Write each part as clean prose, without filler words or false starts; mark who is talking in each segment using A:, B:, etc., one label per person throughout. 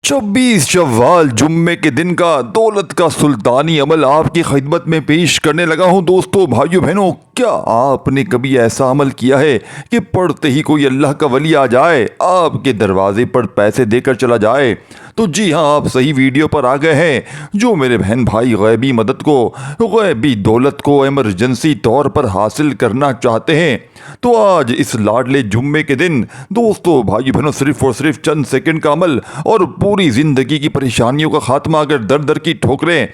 A: 26 शव्वाल जुम्मे के दिन का दौलत का सुल्तानी अमल आपकी खिदमत में पेश करने लगा हूँ। दोस्तों भाइयों बहनों, क्या आपने कभी ऐसा अमल किया है कि पढ़ते ही कोई अल्लाह का वली आ जाए, आपके दरवाजे पर पैसे देकर चला जाए? तो जी हाँ, आप सही वीडियो पर आ गए हैं। जो मेरे बहन भाई गैबी मदद को, गैबी दौलत को इमरजेंसी तौर पर हासिल करना चाहते हैं, तो आज इस लाडले जुम्मे के दिन दोस्तों भाई बहनों सिर्फ और सिर्फ चंद सेकंड का अमल और पूरी जिंदगी की परेशानियों का खात्मा। अगर दर दर की ठोकरें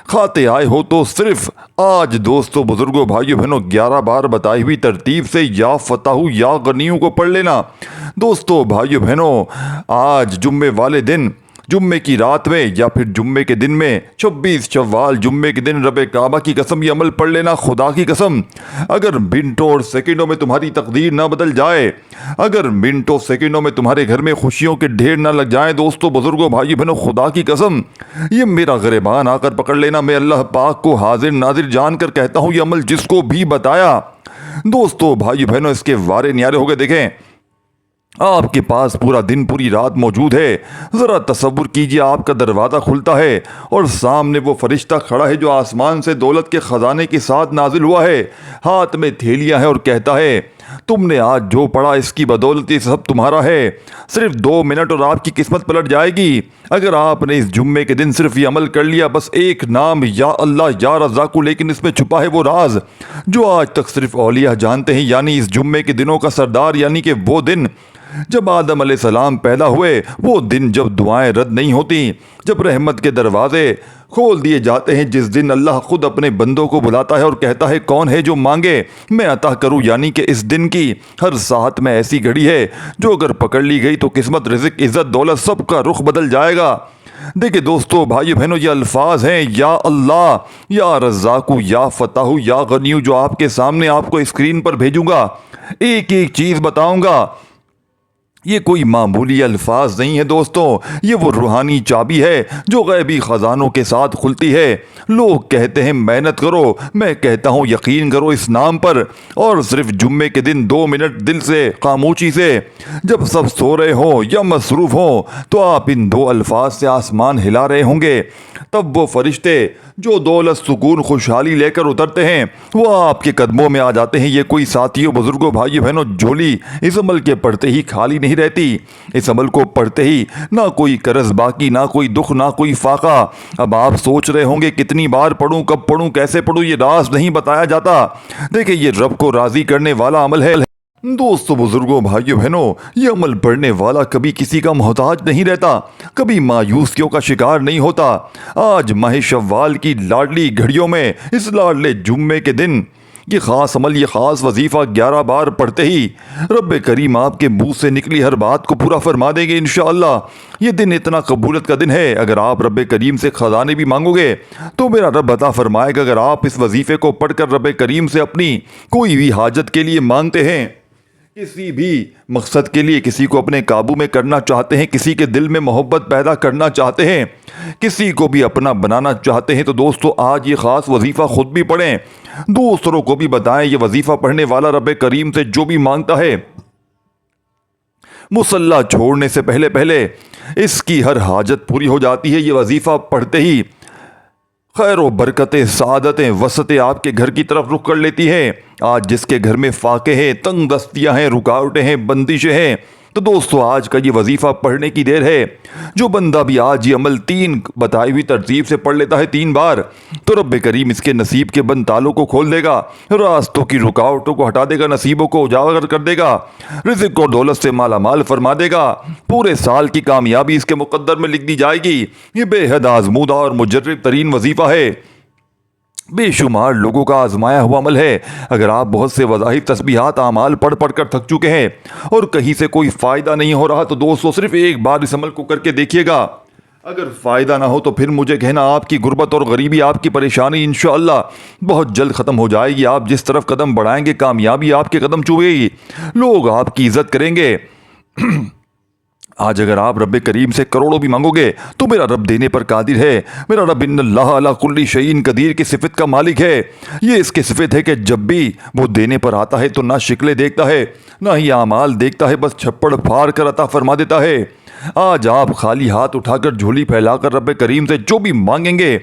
A: खाते आए हो तो सिर्फ आज दोस्तों बुजुर्गों भाइयों बहनों 11 बार बताई हुई तरतीब से या फताहू या गनियों को पढ़ लेना। दोस्तों भाइयों बहनों, आज जुम्मे वाले दिन, जुम्मे की रात में या फिर जुम्मे के दिन में 26 शव्वाल जुम्मे के दिन रब काबा की कसम ये अमल पढ़ लेना। खुदा की कसम, अगर मिनटों और सेकंडों में तुम्हारी तकदीर ना बदल जाए, अगर मिनटों सेकंडों में तुम्हारे घर में खुशियों के ढेर ना लग जाए, दोस्तों बुजुर्गों भाई बहनों, खुदा की कसम ये मेरा गिरबान आकर पकड़ लेना। मैं अल्लाह पाक को हाजिर नाजिर जानकर कहता हूँ, ये अमल जिसको भी बताया दोस्तों भाई बहनों इसके वारे न्यारे हो गए। देखें, आपके पास पूरा दिन पूरी रात मौजूद है। ज़रा तसव्वुर कीजिए, आपका दरवाज़ा खुलता है और सामने वो फरिश्ता खड़ा है जो आसमान से दौलत के ख़जाने के साथ नाजिल हुआ है, हाथ में थैलियाँ है और कहता है तुमने आज जो पढ़ा इसकी बदौलत ये सब तुम्हारा है। सिर्फ 2 मिनट और आपकी किस्मत पलट जाएगी। अगर आपने इस जुम्मे के दिन सिर्फ ये अमल कर लिया, बस एक नाम या अल्लाह या रज़ाकु, लेकिन इसमें छुपा है वो राज जो आज तक सिर्फ औलिया जानते हैं, यानी इस जुम्मे के दिनों का सरदार, यानी कि वो दिन जब आदम अलैहिस्सलाम पैदा हुए, वो दिन जब दुआएं रद्द नहीं होती, जब रहमत के दरवाजे खोल दिए जाते हैं, जिस दिन अल्लाह खुद अपने बंदों को बुलाता है और कहता है कौन है जो मांगे मैं अता करूं। यानी कि इस दिन की हर साथ में ऐसी घड़ी है जो अगर पकड़ ली गई तो किस्मत, रिज़्क़, इज़्ज़त, दौलत सबका रुख बदल जाएगा। देखिए दोस्तों भाइयों बहनों, ये अल्फाज हैं या अल्लाह या रज़ाकु या फताहू या गनियू, जो आपके सामने आपको स्क्रीन पर भेजूंगा। एक एक चीज़ बताऊंगा, ये कोई मामूली अल्फाज नहीं है दोस्तों, ये वो रूहानी चाबी है जो गैबी ख़जानों के साथ खुलती है। लोग कहते हैं मेहनत करो, मैं कहता हूँ यकीन करो इस नाम पर, और सिर्फ जुम्मे के दिन 2 मिनट दिल से खामोशी से, जब सब सो रहे हो या मसरूफ़ हो, तो आप इन 2 अल्फाज से आसमान हिला रहे होंगे। तब वो फरिश्ते जो दौलत, सुकून, खुशहाली लेकर उतरते हैं वो आपके कदमों में आ जाते हैं। ये कोई साथियों, बुजुर्गों, भाइयों बहनों, झोली इस अमल के पढ़ते ही खाली नहीं रहती। इस अमल को पढ़ते ही ना कोई कर्ज बाकी, ना कोई दुख, ना कोई फाका। अब आप सोच रहे होंगे कितनी बार पढ़ूं, कब पढ़ूं, कैसे पढ़ूं, ये राज नहीं बताया जाता। देखिए, ये रब को राजी करने वाला अमल है। दोस्तों बुजुर्गों भाइयों बहनों, ये अमल पढ़ने वाला कभी किसी का मोहताज नहीं रहता, कभी मायूसियों का शिकार नहीं होता। आज माह शव्वाल की लाडली घड़ियों में, इस लाडले जुम्मे के दिन ये ख़ास अमल, ये ख़ास वजीफ़ा 11 बार पढ़ते ही रब करीम आपके मुंह से निकली हर बात को पूरा फरमा देंगे इंशाअल्लाह। ये दिन इतना कबूलत का दिन है। अगर आप रब करीम से ख़जाने भी मांगोगे तो मेरा रब अता फरमाएगा। अगर आप इस वजीफ़े को पढ़कर रब करीम से अपनी कोई भी हाजत के लिए मांगते हैं, किसी भी मकसद के लिए, किसी को अपने काबू में करना चाहते हैं, किसी के दिल में मोहब्बत पैदा करना चाहते हैं, किसी को भी अपना बनाना चाहते हैं, तो दोस्तों आज ये ख़ास वजीफ़ा खुद भी पढ़ें, दूसरों को भी बताएं। ये वजीफ़ा पढ़ने वाला रब करीम से जो भी मांगता है, मुसल्ला छोड़ने से पहले पहले इसकी हर हाजत पूरी हो जाती है। ये वजीफ़ा पढ़ते ही खैर व बरकतें, सादतें, वसतें आपके घर की तरफ रुख कर लेती हैं। आज जिसके घर में फाके हैं, तंग दस्तियाँ हैं, रुकावटें हैं, बंदिशें हैं, तो दोस्तों आज का ये वजीफ़ा पढ़ने की देर है। जो बंदा भी आज ये अमल 3 बताई हुई तरतीब से पढ़ लेता है 3 बार, तो रब करीम इसके नसीब के बंद तालों को खोल देगा, रास्तों की रुकावटों को हटा देगा, नसीबों को उजागर कर देगा, रिज़्क़ और दौलत से माला माल फरमा देगा। पूरे साल की कामयाबी इसके मुक़द्दर में लिख दी जाएगी। ये बेहद आज़मूदा और मुजर्रब तरीन वजीफ़ा है, बेशुमार लोगों का आजमाया हुआ अमल है। अगर आप बहुत से वज़ाइफ, तस्बीहात, आमाल पढ़ पढ़ कर थक चुके हैं और कहीं से कोई फ़ायदा नहीं हो रहा, तो दोस्तों सिर्फ एक बार इस अमल को करके देखिएगा। अगर फ़ायदा ना हो तो फिर मुझे कहना, आपकी गुर्बत और गरीबी, आपकी परेशानी इंशाअल्लाह बहुत जल्द ख़त्म हो जाएगी। आप जिस तरफ कदम बढ़ाएंगे कामयाबी आपके कदम चूमेगी, लोग आपकी इज़्ज़त करेंगे। आज अगर आप रब करीम से करोड़ों भी मांगोगे तो मेरा रब देने पर कादिर है। मेरा रब इन्नल्लाह अला कुल्ली शैइन कदीर की सिफत का मालिक है। ये इसकी सिफत है कि जब भी वो देने पर आता है तो ना शिकले देखता है, ना ही आमाल देखता है, बस छप्पड़ फाड़ कर अता फरमा देता है। आज आप खाली हाथ उठाकर झोली फैलाकर रब करीम से जो भी मांगेंगे,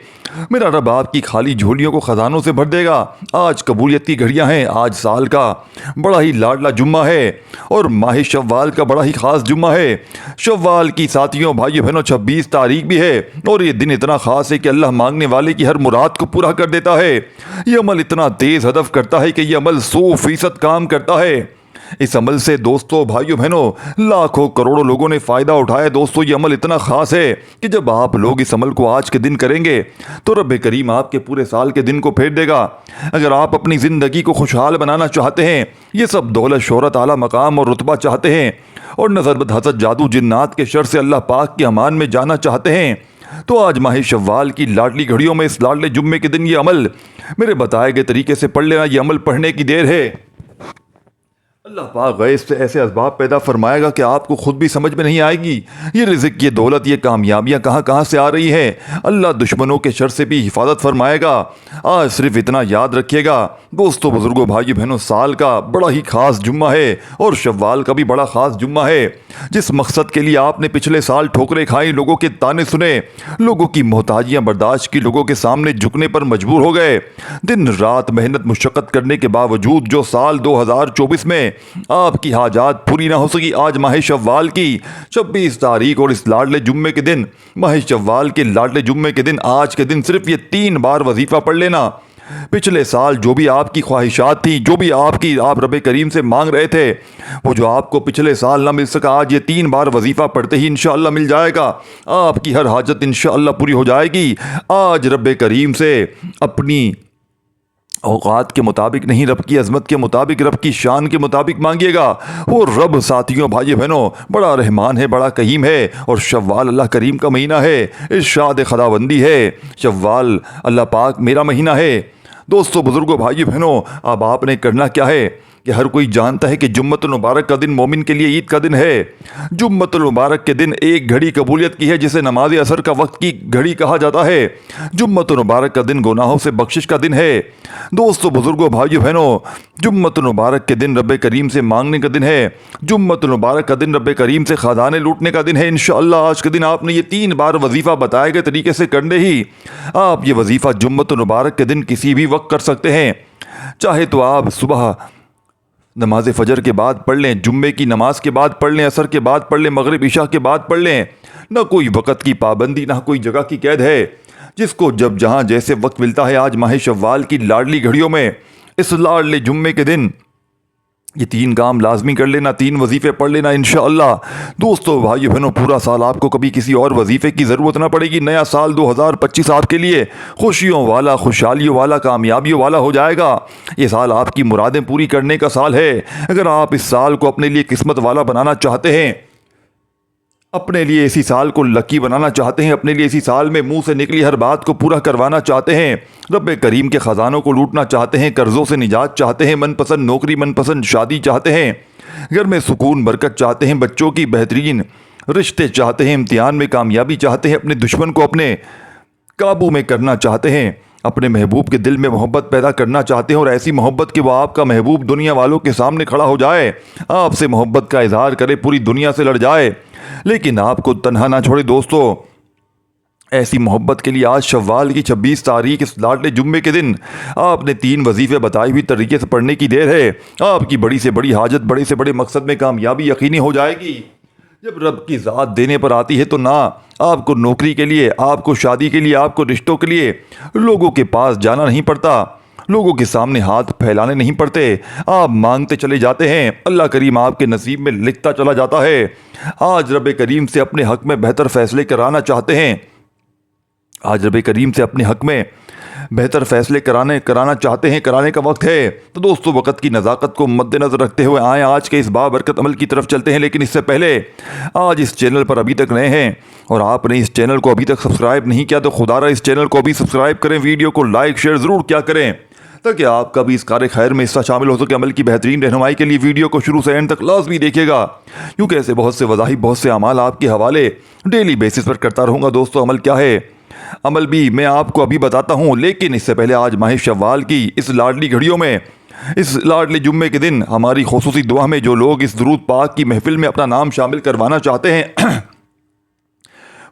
A: मेरा रब आपकी खाली झोलियों को खजानों से भर देगा। आज कबूलियत की घड़ियां हैं। आज साल का बड़ा ही लाडला जुम्मा है और माह शव्वाल का बड़ा ही खास जुम्मा है। शव्वाल की साथियों, भाइयों बहनों, 26 तारीख भी है और ये दिन इतना खास है कि अल्लाह मांगने वाले की हर मुराद को पूरा कर देता है। ये अमल इतना तेज हदफ करता है कि ये अमल 100% काम करता है। इस अमल से दोस्तों, भाइयों बहनों, लाखों करोड़ों लोगों ने फ़ायदा उठाया। दोस्तों, ये अमल इतना ख़ास है कि जब आप लोग इस अमल को आज के दिन करेंगे तो रब करीम आपके पूरे साल के दिन को फेर देगा। अगर आप अपनी ज़िंदगी को खुशहाल बनाना चाहते हैं, ये सब दौलत, शोहरत, आला मकाम और रुतबा चाहते हैं और नज़र, हसद, जादू, जिन्नात के शर से अल्लाह पाक के अमान में जाना चाहते हैं, तो आज माह शव्वाल की लाडली घड़ियों में इस लाडले जुम्मे के दिन ये अमल मेरे बताए गए तरीके से पढ़ लेना। ये अमल पढ़ने की देर है। अल्लाह पाक गैस से ऐसे असबाब पैदा फरमाएगा कि आपको खुद भी समझ में नहीं आएगी। ये रिज़्क़, ये दौलत, ये कामयाबियाँ कहाँ कहाँ से आ रही हैं। अल्लाह दुश्मनों के शर से भी हिफाजत फरमाएगा। आज सिर्फ इतना याद रखिएगा दोस्तों, बुजुर्गों, भाइयों बहनों, साल का बड़ा ही खास जुम्मा है और शव्वाल का भी बड़ा खास जुम्मा है। जिस मकसद के लिए आपने पिछले साल ठोकरें खाई, लोगों के ताने सुने, लोगों की मोहताजियाँ बर्दाश्त की, लोगों के सामने झुकने पर मजबूर हो गए, दिन रात मेहनत मुशक्क़त करने के बावजूद जो साल 2024 में आपकी हाजात पूरी ना हो सकी, आज माह शव्वाल की 26 तारीख और इस लाडले जुम्मे के दिन, माह शव्वाल के लाडले जुम्मे के दिन, आज के दिन सिर्फ ये 3 बार वजीफ़ा पढ़ लेना। पिछले साल जो भी आपकी ख्वाहिशात थी, जो भी आप रब करीम से मांग रहे थे, वो जो आपको पिछले साल ना मिल सका, आज ये 3 बार वजीफ़ा पढ़ते ही इंशाअल्लाह मिल जाएगा। आपकी हर हाजत इंशाअल्लाह पूरी हो जाएगी। आज रब करीम से अपनी औकात के मुताबिक नहीं, रब की अजमत के मुताबिक, रब की शान के मुताबिक मांगिएगा। वो रब साथियों, भाइयों बहनों, बड़ा रहमान है, बड़ा कहीम है और शव्वाल अल्लाह करीम का महीना है। इरशाद खुदाबंदी है, शव्वाल अल्लाह पाक मेरा महीना है। दोस्तों, बुजुर्गों, भाइयों बहनों, अब आपने करना क्या है कि हर कोई जानता है कि जुम्मतुल मुबारक का दिन मोमिन के लिए ईद का दिन है। जुम्मतुल मुबारक के दिन एक घड़ी कबूलियत की है जिसे नमाज असर का वक्त की घड़ी कहा जाता है। जुम्मतुल मुबारक का दिन गुनाहों से बख्शिश का दिन है। दोस्तों, बुजुर्गों, भाइयों बहनों, जुम्मतुल मुबारक के दिन रब करीम से मांगने का दिन है। जुम्मतुल मुबारक का दिन रब करीम से खजाने लूटने का दिन है। इंशाअल्लाह आज के दिन आपने ये 3 बार वजीफ़ा बताए गए तरीके से करने ही आप ये वजीफ़ा जुम्मतुल मुबारक के दिन किसी भी वक्त कर सकते हैं। चाहे तो आप सुबह नमाज फ़जर के बाद पढ़ लें, जुम्मे की नमाज के बाद पढ़ लें, असर के बाद पढ़ लें, मगरिब इशा के बाद पढ़ लें। ना कोई वक़्त की पाबंदी, ना कोई जगह की कैद है। जिसको जब जहाँ जैसे वक्त मिलता है, आज माह शव्वाल की लाडली घड़ियों में, इस लाडले जुम्मे के दिन ये 3 काम लाजमी कर लेना, 3 वजीफ़े पढ़ लेना इंशाअल्लाह। दोस्तों, भाइयों बहनों, पूरा साल आपको कभी किसी और वजीफ़े की ज़रूरत ना पड़ेगी। नया साल 2025 आपके लिए खुशियों वाला, खुशहालियों वाला, कामयाबियों वाला हो जाएगा। ये साल आपकी मुरादें पूरी करने का साल है। अगर आप इस साल को अपने लिए किस्मत वाला बनाना चाहते हैं, अपने लिए इसी साल को लकी बनाना चाहते हैं, अपने लिए इसी साल में मुंह से निकली हर बात को पूरा करवाना चाहते हैं, रब करीम के ख़जानों को लूटना चाहते हैं, कर्ज़ों से निजात चाहते हैं, मनपसंद नौकरी, मनपसंद शादी चाहते हैं, घर में सुकून बरकत चाहते हैं, बच्चों की बेहतरीन रिश्ते चाहते हैं, इम्तिहान में कामयाबी चाहते हैं, अपने दुश्मन को अपने काबू में करना चाहते हैं, अपने महबूब के दिल में मोहब्बत पैदा करना चाहते हैं और ऐसी मोहब्बत कि वो आपका महबूब दुनिया वालों के सामने खड़ा हो जाए, आपसे मोहब्बत का इजहार करे, पूरी दुनिया से लड़ जाए, लेकिन आपको तन्हा ना छोड़े। दोस्तों, ऐसी मोहब्बत के लिए आज शव्वाल की 26 तारीख, इस लाडले जुम्मे के दिन आपने 3 वजीफ़े बताई हुई तरीके से पढ़ने की देर है। आपकी बड़ी से बड़ी हाजत, बड़े से बड़े मकसद में कामयाबी यकीनी हो जाएगी। जब रब की ज़ात देने पर आती है तो ना आपको नौकरी के लिए, आपको शादी के लिए, आपको रिश्तों के लिए लोगों के पास जाना नहीं पड़ता, लोगों के सामने हाथ फैलाने नहीं पड़ते, आप मांगते चले जाते हैं, अल्लाह करीम आपके नसीब में लिखता चला जाता है। आज रब करीम से अपने हक़ में बेहतर फ़ैसले कराना चाहते हैं, आज रब करीम से अपने हक़ में बेहतर फ़ैसले कराना चाहते हैं, कराने का वक्त है। तो दोस्तों, वक़्त की नज़ाकत को मद्देनज़र रखते हुए आए आज के इस बाबरकत अमल की तरफ चलते हैं। लेकिन इससे पहले, आज इस चैनल पर अभी तक नए हैं और आपने इस चैनल को अभी तक सब्सक्राइब नहीं किया तो खुदारा इस चैनल को अभी सब्सक्राइब करें, वीडियो को लाइक शेयर ज़रूर क्या करें ताकि आपका भी इस कार्य खैर में हिस्सा शामिल हो सके। अमल की बेहतरीन रहनुमाई के लिए वीडियो को शुरू से एंड तक लाजमी देखिएगा, क्योंकि ऐसे बहुत से वज़ाहिफ, बहुत से अमाल आपके हवाले डेली बेसिस पर करता रहूँगा। दोस्तों, अमल क्या है, अमल भी मैं आपको अभी बताता हूँ, लेकिन इससे पहले आज माह शव्वाल की इस लाडली घड़ियों में, इस लाडले जुम्मे के दिन हमारी खुसूसी दुआ में जो लोग इस दुरूद पाक की महफिल में अपना नाम शामिल करवाना चाहते हैं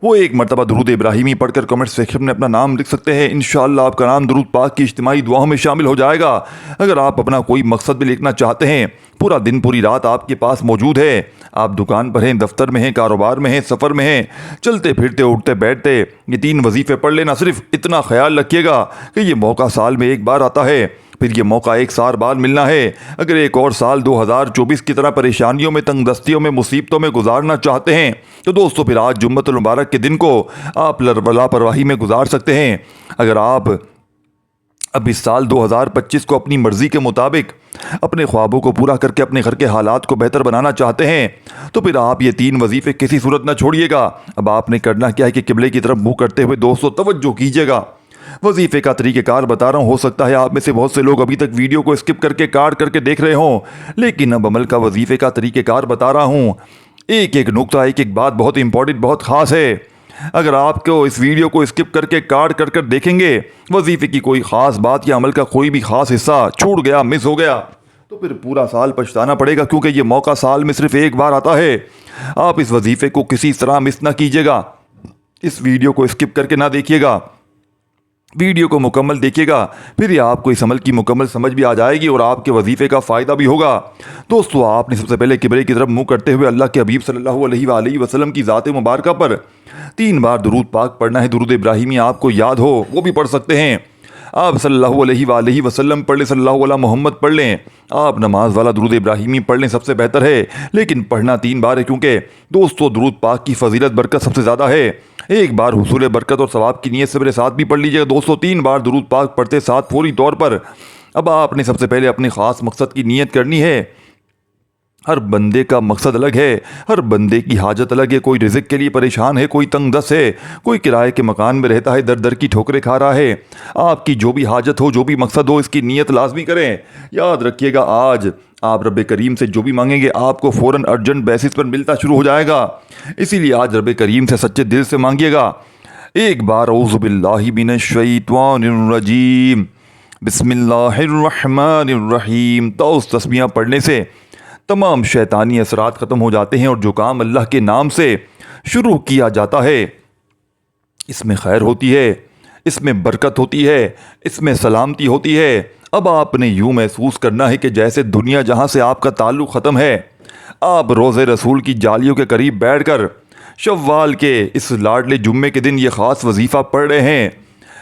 A: वो एक मरतबा दुरूद इब्राहिमी पढ़कर कमेंट सेक्शन में अपना नाम लिख सकते हैं। इंशाअल्लाह आपका नाम दुरूद पाक की इज्तिमाई दुआओं में शामिल हो जाएगा। अगर आप अपना कोई मकसद भी लिखना चाहते हैं, पूरा दिन पूरी रात आपके पास मौजूद है। आप दुकान पर हैं, दफ्तर में हैं, कारोबार में हैं, सफ़र में हैं, चलते फिरते उठते बैठते, ये 3 वजीफ़े पढ़ लेना। सिर्फ इतना ख्याल रखिएगा कि ये मौका साल में एक बार आता है, फिर ये मौका एक साल बाद मिलना है। अगर एक और साल 2024 की तरह परेशानियों में, तंगदस्तियों में, मुसीबतों में गुजारना चाहते हैं तो दोस्तों फिर आज जुम्मतुल मुबारक के दिन को आप लापरवाही में गुजार सकते हैं। अगर आप अब इस साल 2025 को अपनी मर्जी के मुताबिक अपने ख्वाबों को पूरा करके अपने घर के हालात को बेहतर बनाना चाहते हैं तो फिर आप ये 3 वजीफ़े किसी सूरत ना छोड़िएगा। अब आपने करना क्या है कि किबले की तरफ मुंह करते हुए दोस्तों तवज्जो कीजिएगा। वजीफ़े का तरीक़ेकार बता रहा हूँ। हो सकता है आप में से बहुत से लोग अभी तक वीडियो को स्किप करके काट करके देख रहे हों, लेकिन अब अमल का वजीफ़े का तरीक़ेकार बता रहा हूँ। एक एक नुक्ता, एक एक बात बहुत इंपॉर्टेंट, बहुत ख़ास है। अगर आपको इस वीडियो को स्किप करके काट कर कर देखेंगे, वजीफ़े की कोई ख़ास बात या अमल का कोई भी ख़ास हिस्सा छूट गया, मिस हो गया, तो फिर पूरा साल पछताना पड़ेगा, क्योंकि ये मौका साल में सिर्फ एक बार आता है। आप इस वजीफ़े को किसी तरह मिस ना कीजिएगा। इस वीडियो को स्किप करके ना देखिएगा, वीडियो को मुकम्मल देखिएगा, फिर आपको इस अमल की मुकम्मल समझ भी आ जाएगी और आपके वजीफ़े का फ़ायदा भी होगा। दोस्तों आपने सबसे पहले किबले की तरफ मुंह करते हुए अल्लाह के हबीब सल्लल्लाहु अलैहि वसल्लम की ज़ात मुबारक पर 3 बार दुरूद पाक पढ़ना है। दुरूद इब्राहिमी आपको याद हो वो भी पढ़ सकते हैं। आप सल्लल्लाहु अलैहि वसल्लम पढ़ लें, सल्लल्लाहु अला मोहम्मद पढ़ लें, आप नमाज वाला दुरूद इब्राहिमी पढ़ लें, सबसे बेहतर है। लेकिन पढ़ना 3 बार है, क्योंकि दोस्तों दुरूद पाक की फजीलत बरकत सबसे ज़्यादा है। एक बार हुसूल बरकत और सवाब की नीयत से मेरे साथ भी पढ़ लीजिएगा दोस्तों। 3 बार दुरूद पाक पढ़ते साथ फौरी तौर पर अब आपने सबसे पहले अपने ख़ास मकसद की नीयत करनी है। हर बंदे का मकसद अलग है, हर बंदे की हाजत अलग है। कोई रिज़्क़ के लिए परेशान है, कोई तंगदस्त है, कोई किराए के मकान में रहता है, दर दर की ठोकरें खा रहा है। आपकी जो भी हाजत हो, जो भी मकसद हो, इसकी नीयत लाजमी करें। याद रखिएगा आज आप रब करीम से जो भी मांगेंगे आपको फ़ौरन अर्जेंट बेसिस पर मिलता शुरू हो जाएगा। इसीलिए आज रब करीम से सच्चे दिल से मांगिएगा। एक बार औज़ु बिल्लाहि मिनश्शैतानिर्रजीम बिस्मिल्लाहिर्रहमानिर्रहीम तो उस तस्मीह पढ़ने से तमाम शैतानी असरात ख़त्म हो जाते हैं और जो काम अल्लाह के नाम से शुरू किया जाता है इसमें खैर होती है, इसमें बरकत होती है, इसमें सलामती होती है। अब आपने यूँ महसूस करना है कि जैसे दुनिया जहाँ से आपका ताल्लुक़ ख़त्म है, आप रोज़े रसूल की जालियों के करीब बैठकर शव्वाल के इस लाडले जुम्मे के दिन ये ख़ास वजीफ़ा पढ़ रहे हैं।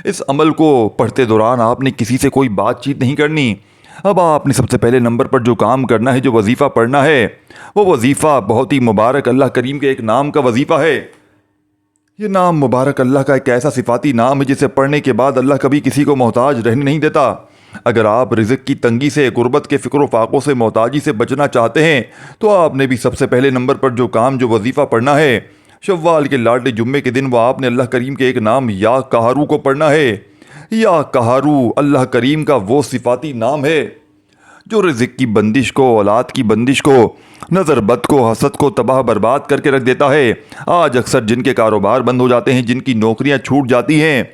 A: इस अमल को पढ़ते दौरान आपने किसी से कोई बातचीत नहीं करनी। अब आपने सबसे पहले नंबर पर जो काम करना है, जो वजीफ़ा पढ़ना है, वो वजीफ़ा बहुत ही मुबारक अल्लाह करीम के एक नाम का वजीफ़ा है। ये नाम मुबारक अल्लाह का एक ऐसा सिफाती नाम है जिसे पढ़ने के बाद अल्लाह कभी किसी को मोहताज रहने नहीं देता। अगर आप रिज़्क़ की तंगी से, गुर्बत के फ़िक्र फाक़ों से, मोहताजी से बचना चाहते हैं तो आपने भी सबसे पहले नंबर पर जो काम, जो वजीफ़ा पढ़ना है, शव्वाल के लाडले जुम्मे के दिन वो आपने अल्लाह करीम के एक नाम या कहारू को पढ़ना है। या कहारू अल्लाह करीम का वो सिफाती नाम है जो रिज़्क़ की बंदिश को, औलाद की बंदिश को, नज़र बद को, हसद को तबाह बर्बाद करके रख देता है। आज अक्सर जिनके कारोबार बंद हो जाते हैं, जिनकी नौकरियां छूट जाती हैं,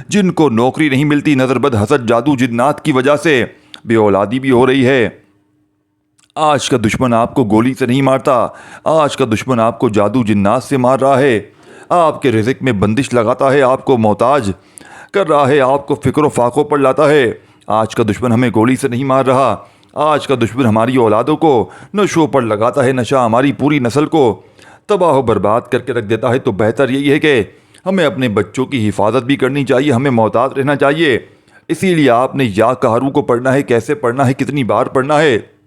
A: जिनको नौकरी नहीं मिलती, नज़र बद, हसद, जादू, जिन्नात की वजह से बे औलादी भी हो रही है। आज का दुश्मन आपको गोली से नहीं मारता, आज का दुश्मन आपको जादू जिन्नात से मार रहा है, आपके रिज़्क़ में बंदिश लगाता है, आपको मोहताज कर रहा है, आपको फ़िक्र फाक़ों पर लाता है। आज का दुश्मन हमें गोली से नहीं मार रहा, आज का दुश्मन हमारी औलादों को नशों पर लगाता है, नशा हमारी पूरी नस्ल को तबाह बर्बाद करके रख देता है। तो बेहतर यही है कि हमें अपने बच्चों की हिफाजत भी करनी चाहिए, हमें मोहतात रहना चाहिए। इसीलिए आपने या कहारू को पढ़ना है, कैसे पढ़ना है, कितनी बार पढ़ना है,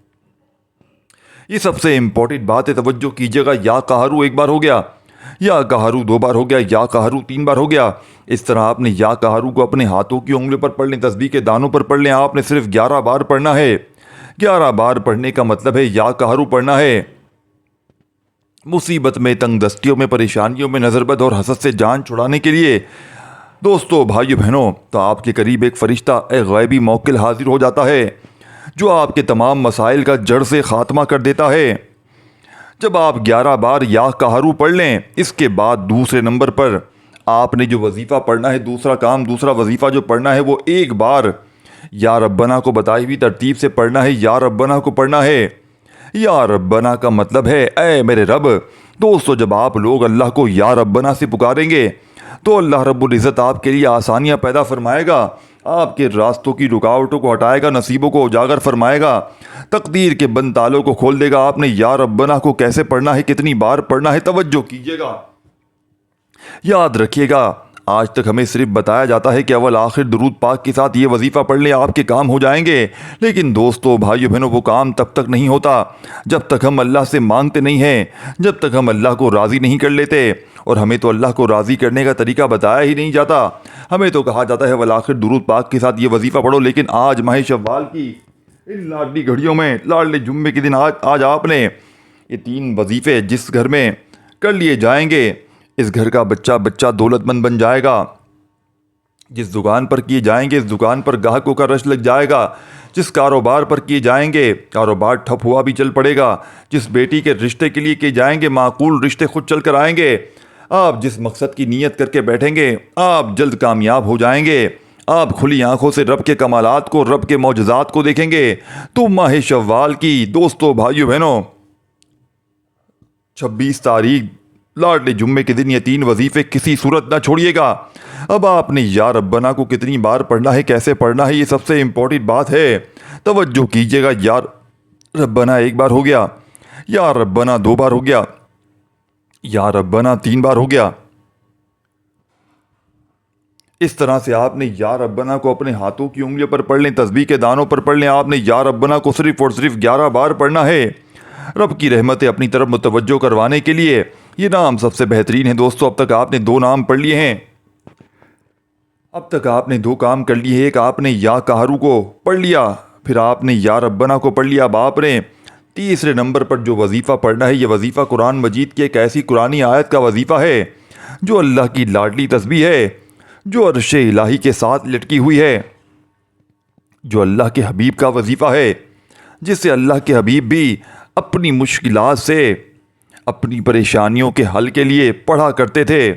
A: ये सबसे इम्पोर्टेंट बात है। तवज्जो कीजिएगा। या कहारू 1 बार हो गया, या कहारू 2 बार हो गया, या कहारू 3 बार हो गया। इस तरह आपने या कहारू को अपने हाथों की उंगलियों पर पढ़ लें, तस्बीह के दानों पर पढ़ लें। आपने सिर्फ 11 बार पढ़ना है। 11 बार पढ़ने का मतलब है या कहारू पढ़ना है। मुसीबत में, तंगदस्तियों में, परेशानियों में, नज़रबद और हसद से जान छुड़ाने के लिए दोस्तों, भाइयों बहनों, तो आपके करीब एक फ़रिश्ता, एक गैबी मौकिल हाजिर हो जाता है जो आपके तमाम मसाइल का जड़ से ख़ात्मा कर देता है। जब आप 11 बार या कहारू पढ़ लें, इसके बाद दूसरे नंबर पर आपने जो वजीफ़ा पढ़ना है, दूसरा काम, दूसरा वजीफ़ा जो पढ़ना है, वो 1 बार या रब्बना को बताई हुई तरतीब से पढ़ना है। या रब्बना को पढ़ना है। या रब्बना का मतलब है ऐ मेरे रब, दोस्तों, जब आप लोग अल्लाह को या रब्बना से पुकारेंगे तो अल्लाह रब्बुल इज़्ज़त आपके लिए आसानियाँ पैदा फरमाएगा, आपके रास्तों की रुकावटों को हटाएगा, नसीबों को उजागर फरमाएगा, तकदीर के बंद तालों को खोल देगा। आपने या रब्बना को कैसे पढ़ना है, कितनी बार पढ़ना है, तवज्जो कीजिएगा। याद रखिएगा, आज तक हमें सिर्फ बताया जाता है कि अव्वल आखिर दुरूद पाक के साथ ये वजीफ़ा पढ़ लें, आपके काम हो जाएंगे। लेकिन दोस्तों, भाइयों बहनों, वो काम तब तक नहीं होता जब तक हम अल्लाह से मांगते नहीं हैं, जब तक हम अल्लाह को राज़ी नहीं कर लेते। और हमें तो अल्लाह को राज़ी करने का तरीका बताया ही नहीं जाता। हमें तो कहा जाता है अव्वल आखिर दुरूद पाक के साथ ये वजीफ़ा पढ़ो। लेकिन आज माह शव्वाल की इन लाडली घड़ियों में, लाडले जुम्मे के दिन आज आपने ये 3 वजीफ़े जिस घर में कर लिए जाएंगे, इस घर का बच्चा बच्चा दौलतमंद बन जाएगा। जिस दुकान पर किए जाएंगे, इस दुकान पर ग्राहकों का रश लग जाएगा। जिस कारोबार पर किए जाएंगे, कारोबार ठप हुआ भी चल पड़ेगा। जिस बेटी के रिश्ते के लिए किए जाएंगे, माकूल रिश्ते खुद चल कर आएंगे। आप जिस मकसद की नीयत करके बैठेंगे, आप जल्द कामयाब हो जाएंगे। आप खुली आंखों से रब के कमालात को, रब के मौजज़ात को देखेंगे। तो माह शव्वाल की दोस्तों, भाइयों बहनों, 26 तारीख लाडले जुम्मे के दिन ये 3 वजीफ़े किसी सूरत ना छोड़िएगा। अब आपने या रब्बना को कितनी बार पढ़ना है, कैसे पढ़ना है, ये सबसे इम्पोर्टेंट बात है। तवज्जो कीजिएगा। या रब्बना 1 बार हो गया, या रब्बना 2 बार हो गया, या रब्बना 3 बार हो गया। इस तरह से आपने या रब्बना को अपने हाथों की उंगलियों पर पढ़ लें, तस्बीह के दानों पर पढ़ लें। आपने या रब्बना को सिर्फ और सिर्फ 11 बार पढ़ना है। रब की रहमतें अपनी तरफ मुतवज्जो करवाने के लिए ये नाम सबसे बेहतरीन है। दोस्तों, अब तक आपने 2 नाम पढ़ लिए हैं। अब तक आपने 2 काम कर लिए। एक आपने या कहारू को पढ़ लिया, फिर आपने या रब्बना को पढ़ लिया। अब आपने तीसरे नंबर पर जो वजीफ़ा पढ़ना है, ये वजीफ़ा कुरान मजीद की एक ऐसी कुरानी आयत का वजीफ़ा है जो अल्लाह की लाडली तस्बीह है, जो अर्श इलाही के साथ लटकी हुई है, जो अल्लाह के हबीब का वजीफ़ा है, जिससे अल्लाह के हबीब भी अपनी मुश्किलात से, अपनी परेशानियों के हल के लिए पढ़ा करते थे।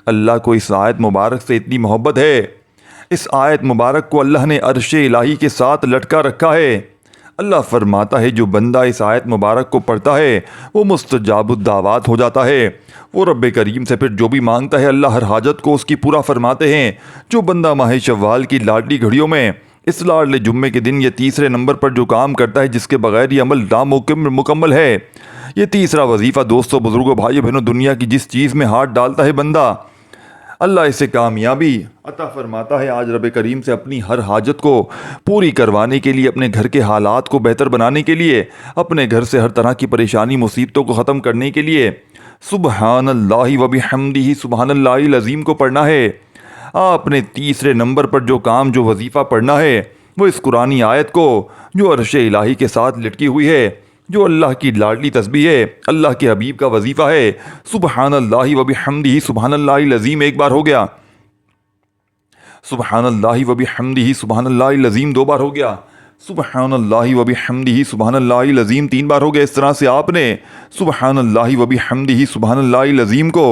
A: अल्लाह को इस आयत मुबारक से इतनी मोहब्बत है, इस आयत मुबारक को अल्लाह ने अर्श इलाही के साथ लटका रखा है। अल्लाह फरमाता है, जो बंदा इस आयत मुबारक को पढ़ता है वो मुस्तजाबुद्दावात हो जाता है। वो रब करीम से फिर जो भी मांगता है, अल्लाह हर हाजत को उसकी पूरा फरमाते हैं। जो बंदा माह शव्वाल की लाडली घड़ियों में इस लाडले जुम्मे के दिन ये तीसरे नंबर पर जो काम करता है, जिसके बगैर ये अमल नामुकम्मल है, ये तीसरा वजीफ़ा दोस्तों, बुजुर्गों, भाइयों बहनों, दुनिया की जिस चीज़ में हाथ डालता है बंदा, अल्लाह इसे कामयाबी अता फरमाता है। आज रब करीम से अपनी हर हाजत को पूरी करवाने के लिए, अपने घर के हालात को बेहतर बनाने के लिए, अपने घर से हर तरह की परेशानी मुसीबतों को ख़त्म करने के लिए सुबहानल्लाहि व बिहम्दिही सुबहानल्लाहिल अज़ीम को पढ़ना है। आपने तीसरे नंबर पर जो काम, जो वजीफ़ा पढ़ना है, वो इस कुरानी आयत को, जो अर्श इलाही के साथ लटकी हुई है, जो अल्लाह की लाडली तस्बीह है, अल्लाह के हबीब का वजीफ़ा है, सुबहानल्लाहि व बिहम्दिही सुबहानल्लाहिल अज़ीम 1 बार हो गया, सुबहानल्लाहि व बिहम्दिही सुबहानल्लाहिल अज़ीम 2 बार हो गया, सुबहानल्लाहि व बिहम्दिही सुबहानल्लाहिल अज़ीम 3 बार हो गया। इस तरह से आपने सुबहानल्लाहि व बिहम्दिही सुबहानल्लाहिल अज़ीम को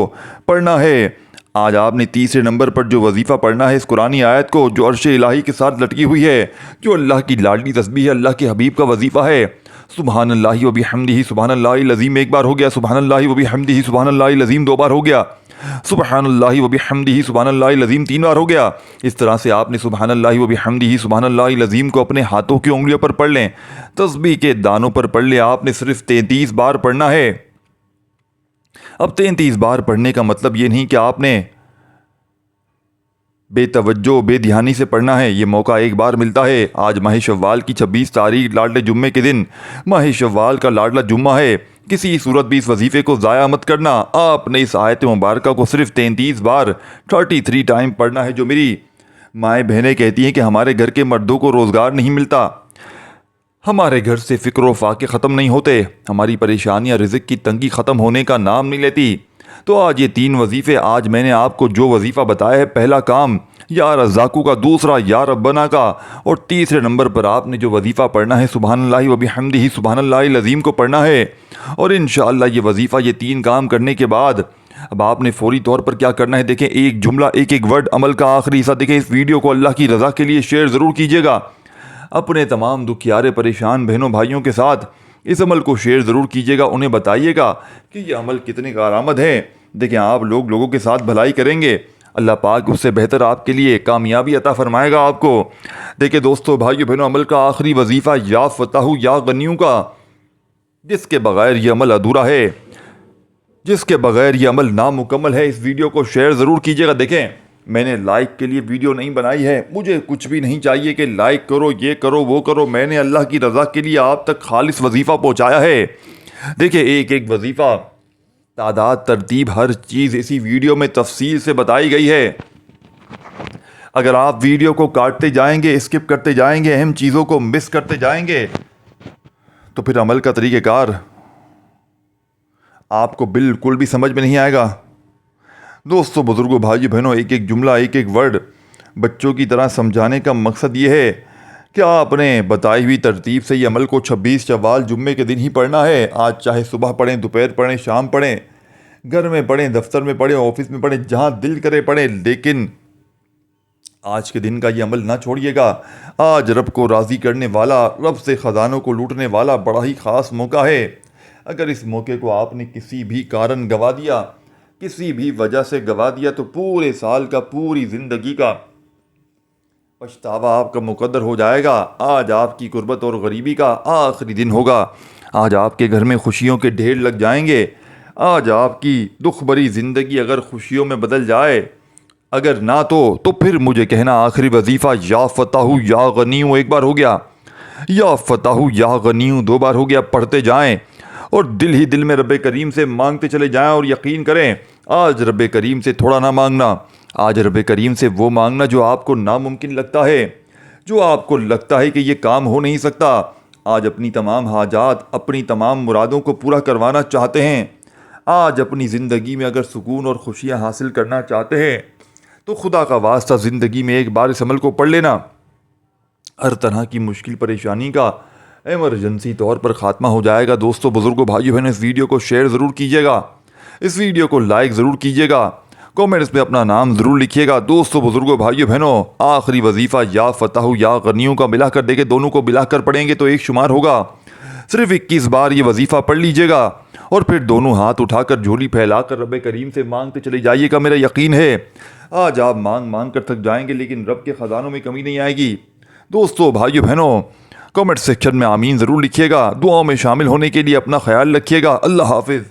A: पढ़ना है। आज आपने तीसरे नंबर पर जो वजीफ़ा पढ़ना है, इस कुरानी आयत को, जो अर्श इलाही के साथ लटकी हुई है, जो अल्लाह की लाडली तस्बीह है, अल्लाह के हबीब का वजीफ़ा है, सुबहानल्लाहि व बिहम्दिही सुबहानल्लाहिल अज़ीम 1 बार हो गया, सुबहानल्लाहि व बिहम्दिही सुबहानल्लाहिल अज़ीम 2 बार हो गया, सुबहानल्लाहि व बिहम्दिही सुबहानल्लाहिल अज़ीम 3 बार हो गया। इस तरह से आपने सुबहानल्लाहि व बिहम्दिही सुबहानल्लाहिल अज़ीम को अपने हाथों की उंगलियों पर पढ़ लें, तस्बीह के दानों पर पढ़ लें। आपने सिर्फ 33 बार पढ़ना है। अब 33 बार पढ़ने का मतलब ये नहीं कि आपने बेतवज्जो, बेध्यानी से पढ़ना है। ये मौका 1 बार मिलता है। आज माह शव्वाल की 26 तारीख लाडले जुम्मे के दिन, माह शव्वाल का लाडला जुम्मा है। किसी सूरत भी इस वजीफ़े को ज़ाया मत करना। आपने इस आयत मुबारक को सिर्फ 33 बार 33 टाइम पढ़ना है। जो मेरी माएँ बहनें कहती हैं कि हमारे घर के मर्दों को रोज़गार नहीं मिलता, हमारे घर से फ़िक्र व फाके ख़त्म नहीं होते, हमारी परेशानियाँ, रिज़्क़ की तंगी ख़त्म होने का नाम नहीं लेती, तो आज ये 3 वजीफ़े, आज मैंने आपको जो वजीफ़ा बताया है, पहला काम या रज़्ज़ाक़ू का, दूसरा या रब्बना का, और तीसरे नंबर पर आपने जो वजीफ़ा पढ़ना है सुबहानल्लाहि व बिहम्दिही सुबहानल्लाहिल अज़ीम को पढ़ना है। और इंशाअल्लाह ये वजीफ़ा, ये 3 काम करने के बाद अब आपने फौरी तौर पर क्या करना है, देखें, एक जुमला, एक एक वर्ड, अमल का आखिरी हिस्सा। देखें, इस वीडियो को अल्लाह की रज़ा के लिए शेयर ज़रूर कीजिएगा अपने तमाम दुखियारे परेशान बहनों भाइयों के साथ, इस अमल को शेयर ज़रूर कीजिएगा, उन्हें बताइएगा कि ये अमल कितनी कारआमद है। देखिए, आप लोगों के साथ भलाई करेंगे, अल्लाह पाक उससे बेहतर आपके लिए कामयाबी अता फरमाएगा आपको। देखिए दोस्तों, भाइयों बहनों, अमल का आखिरी वजीफ़ा या फताहु या गनियों का, जिसके बगैर ये अमल अधूरा है, जिसके बगैर ये अमल नामुकम्मल है। इस वीडियो को शेयर ज़रूर कीजिएगा। देखें, मैंने लाइक के लिए वीडियो नहीं बनाई है, मुझे कुछ भी नहीं चाहिए कि लाइक करो, ये करो, वो करो। मैंने अल्लाह की रज़ा के लिए आप तक खालिस वजीफ़ा पहुँचाया है। देखिए, एक एक वजीफ़ा, तादाद, तरतीब, हर चीज़ इसी वीडियो में तफसील से बताई गई है। अगर आप वीडियो को काटते जाएंगे, स्किप करते जाएंगे, अहम चीज़ों को मिस करते जाएंगे, तो फिर अमल का तरीक़ेकार आपको बिल्कुल भी समझ में नहीं आएगा। दोस्तों, बुज़ुर्गों, भाइयों बहनों, एक एक जुमला, एक एक वर्ड बच्चों की तरह समझाने का मकसद ये है कि आपने बताई हुई तरतीब से ये अमल को 26 शव्वाल जुम्मे के दिन ही पढ़ना है। आज चाहे सुबह पढ़ें, दोपहर पढ़ें, शाम पढ़ें, घर में पढ़ें, दफ्तर में पढ़ें, ऑफिस में पढ़ें, जहाँ दिल करे पढ़ें, लेकिन आज के दिन का ये अमल ना छोड़िएगा। आज रब को राज़ी करने वाला, रब से ख़जानों को लूटने वाला बड़ा ही ख़ास मौका है। अगर इस मौके को आपने किसी भी कारण गंवा दिया, किसी भी वजह से गंवा दिया, तो पूरे साल का, पूरी ज़िंदगी का पछतावा आपका मुकद्दर हो जाएगा। आज आपकी गुर्बत और गरीबी का आखिरी दिन होगा। आज आपके घर में खुशियों के ढेर लग जाएंगे। आज आपकी दुख भरी ज़िंदगी अगर खुशियों में बदल जाए, अगर ना तो फिर मुझे कहना, आखिरी वजीफ़ा या फताहु या गनियू एक बार हो गया, या फताहु या गनियू 2 बार हो गया। पढ़ते जाएं और दिल ही दिल में रब्बे करीम से मांगते चले जाएं। और यकीन करें, आज रब्बे करीम से थोड़ा ना मांगना, आज रब्बे करीम से वो मांगना जो आपको नामुमकिन लगता है, जो आपको लगता है कि ये काम हो नहीं सकता। आज अपनी तमाम हाजात, अपनी तमाम मुरादों को पूरा करवाना चाहते हैं। आज अपनी ज़िंदगी में अगर सुकून और खुशियाँ हासिल करना चाहते हैं, तो खुदा का वास्ता ज़िंदगी में एक बार इस अमल को पढ़ लेना। हर तरह की मुश्किल परेशानी का एमरजेंसी तौर पर ख़ात्मा हो जाएगा। दोस्तों, बुज़ुर्गों, भाइयों बहनों, इस वीडियो को शेयर ज़रूर कीजिएगा, इस वीडियो को लाइक ज़रूर कीजिएगा, कमेंट्स में अपना नाम ज़रूर लिखिएगा। दोस्तों, बुज़ुर्गों, भाइयों बहनों, आखिरी वजीफ़ा या फताहु या गनियों का मिलाकर देखे, दोनों को मिलाकर पढ़ेंगे तो एक शुमार होगा। सिर्फ 21 बार ये वजीफ़ा पढ़ लीजिएगा और फिर दोनों हाथ उठाकर झोली फैलाकर रब्बे करीम से मांगते चले जाइएगा। मेरा यकीन है आज आप मांग कर थक जाएंगे, लेकिन रब के ख़जानों में कमी नहीं आएगी। दोस्तों, भाइयों बहनों, कमेंट सेक्शन में आमीन ज़रूर लिखिएगा। दुआओं में शामिल होने के लिए अपना ख्याल रखिएगा। अल्लाह हाफिज़।